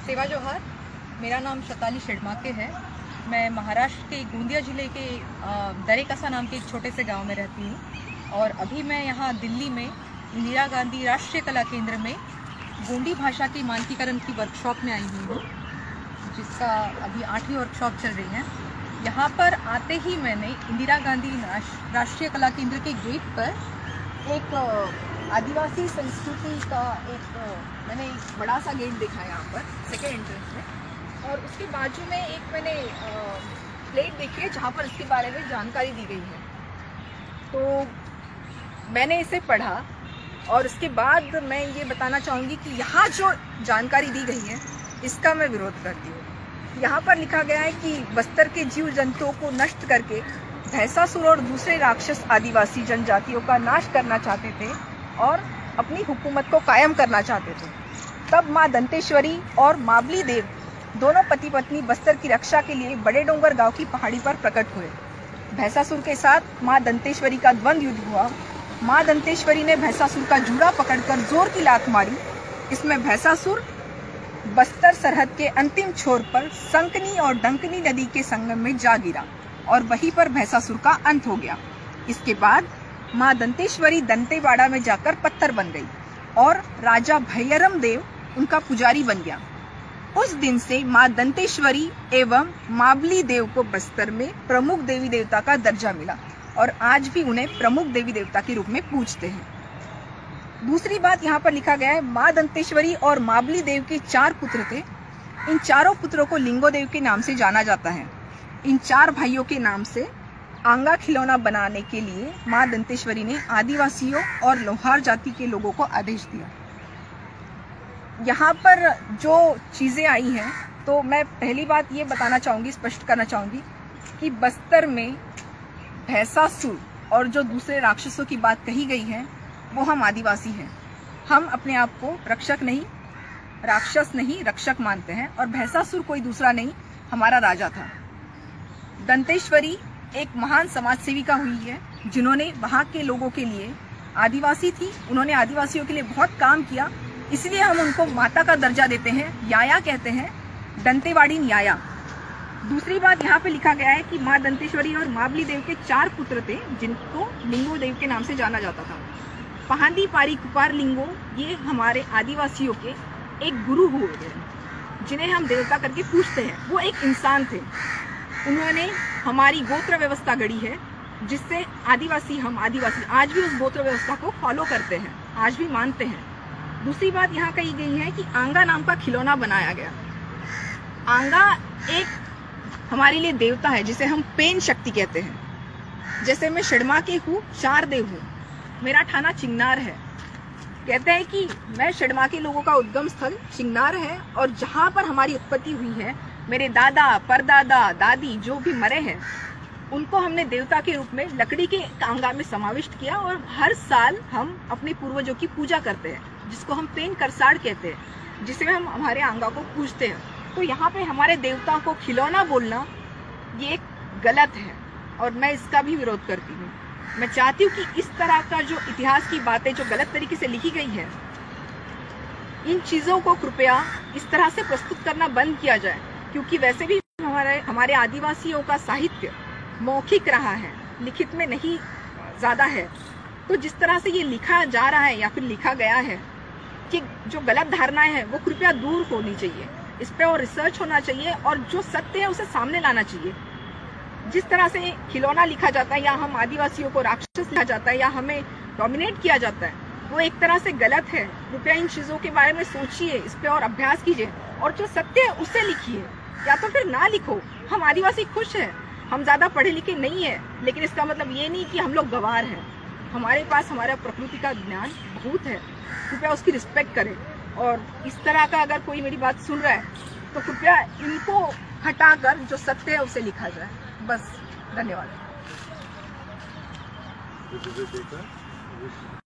सेवा जोहार। मेरा नाम शताली शेडमाके है। मैं महाराष्ट्र के गोंदिया ज़िले के दरेकसा नाम के एक छोटे से गांव में रहती हूँ और अभी मैं यहाँ दिल्ली में इंदिरा गांधी राष्ट्रीय कला केंद्र में गोंडी भाषा की मानकीकरण की वर्कशॉप में आई हुई हूँ, जिसका अभी 8वीं वर्कशॉप चल रही है। यहाँ पर आते ही मैंने इंदिरा गांधी राष्ट्रीय कला केंद्र के गेट पर एक आदिवासी संस्कृति का मैंने एक बड़ा सा गेट देखा यहाँ पर सेकेंड एंट्रेंस में, और उसके बाजू में एक मैंने प्लेट देखी है जहाँ पर इसके बारे में जानकारी दी गई है। तो मैंने इसे पढ़ा और उसके बाद मैं ये बताना चाहूँगी कि यहाँ जो जानकारी दी गई है इसका मैं विरोध करती हूँ। यहाँ पर लिखा गया है कि बस्तर के जीव जंतुओं को नष्ट करके भैंसासुर और दूसरे राक्षस आदिवासी जनजातियों का नाश करना चाहते थे और अपनी हुकूमत को कायम करना चाहते थे। तब माँ दंतेश्वरी और मावली देव दोनों पति पत्नी बस्तर की रक्षा के लिए बड़े डोंगर गांव की पहाड़ी पर प्रकट हुए। भैंसासुर के साथ माँ दंतेश्वरी का द्वंद्व युद्ध हुआ। माँ दंतेश्वरी ने भैंसासुर का जूड़ा पकड़कर जोर की लात मारी। इसमें भैंसासुर बस्तर सरहद के अंतिम छोर पर संकनी और डंकनी नदी के संगम में जा गिरा और वहीं पर भैंसासुर का अंत हो गया। इसके बाद माँ दंतेश्वरी दंतेवाड़ा में जाकर पत्थर बन गई और राजा भैरम देव उनका पुजारी बन गया। उस दिन से माँ दंतेश्वरी एवं मावली देव को बस्तर में प्रमुख देवी देवता का दर्जा मिला और आज भी उन्हें प्रमुख देवी देवता के रूप में पूजते हैं। दूसरी बात यहाँ पर लिखा गया है, माँ दंतेश्वरी और मावली देव के 4 पुत्र थे। इन चारों पुत्रों को लिंगोदेव के नाम से जाना जाता है। इन 4 भाइयों के नाम से आंगा खिलौना बनाने के लिए माँ दंतेश्वरी ने आदिवासियों और लोहार जाति के लोगों को आदेश दिया। यहाँ पर जो चीज़ें आई हैं, तो मैं पहली बात ये बताना चाहूँगी, स्पष्ट करना चाहूँगी कि बस्तर में भैंसासुर और जो दूसरे राक्षसों की बात कही गई है वो हम आदिवासी हैं। हम अपने आप को रक्षक नहीं, राक्षस नहीं, रक्षक मानते हैं और भैंसासुर कोई दूसरा नहीं, हमारा राजा था। दंतेश्वरी एक महान समाज सेविका हुई है जिन्होंने वहाँ के लोगों के लिए, आदिवासी थी, उन्होंने आदिवासियों के लिए बहुत काम किया, इसलिए हम उनको माता का दर्जा देते हैं, याया कहते हैं, दंतेवाड़ी न्याया। दूसरी बात यहाँ पे लिखा गया है कि माँ दंतेश्वरी और मावली देव के 4 पुत्र थे जिनको लिंगो देव के नाम से जाना जाता था। पहांदी पारी कुपार लिंगो ये हमारे आदिवासियों के एक गुरु हुए हैं जिन्हें हम देवता करके पूजते हैं। वो एक इंसान थे, उन्होंने हमारी गोत्र व्यवस्था गढ़ी है जिससे आदिवासी आज भी उस गोत्र व्यवस्था को फॉलो करते हैं, आज भी मानते हैं। दूसरी बात यहाँ कही गई है कि आंगा नाम का खिलौना बनाया गया। आंगा एक हमारे लिए देवता है जिसे हम पेन शक्ति कहते हैं। जैसे मैं शेडमाके हूँ, 4 देव हूँ, मेरा ठाना चिंगनार है। कहते हैं कि मैं शेडमाके लोगों का उद्गम स्थल चिंगनार है और जहाँ पर हमारी उत्पत्ति हुई है, मेरे दादा परदादा दादी जो भी मरे हैं उनको हमने देवता के रूप में लकड़ी के आंगा में समाविष्ट किया और हर साल हम अपने पूर्वजों की पूजा करते हैं जिसको हम पेन करसाड़ कहते हैं, जिसमें हम हमारे आंगा को पूजते हैं। तो यहाँ पे हमारे देवताओं को खिलौना बोलना ये गलत है और मैं इसका भी विरोध करती हूँ। मैं चाहती हूँ कि इस तरह का जो इतिहास की बातें जो गलत तरीके से लिखी गई है, इन चीज़ों को कृपया इस तरह से प्रस्तुत करना बंद किया जाए, क्योंकि वैसे भी हमारे आदिवासियों का साहित्य मौखिक रहा है, लिखित में नहीं ज़्यादा है। तो जिस तरह से ये लिखा जा रहा है या फिर लिखा गया है कि जो गलत धारणाएं हैं वो कृपया दूर होनी चाहिए, इस पर और रिसर्च होना चाहिए और जो सत्य है उसे सामने लाना चाहिए। जिस तरह से खिलौना लिखा जाता है या हम आदिवासियों को राक्षस लिखा जाता है या हमें डोमिनेट किया जाता है, वो एक तरह से गलत है। कृपया इन चीज़ों के बारे में सोचिए, इस पर और अभ्यास कीजिए और जो सत्य है उसे लिखिए या तो फिर ना लिखो। हम आदिवासी खुश हैं, हम ज़्यादा पढ़े लिखे नहीं है, लेकिन इसका मतलब ये नहीं कि हम लोग गंवार हैं। हमारे पास हमारा प्रकृति का ज्ञान बहुत है, कृपया उसकी रिस्पेक्ट करें। और इस तरह का अगर कोई मेरी बात सुन रहा है तो कृपया इनको हटाकर जो सत्य है उसे लिखा जाए। बस, धन्यवाद।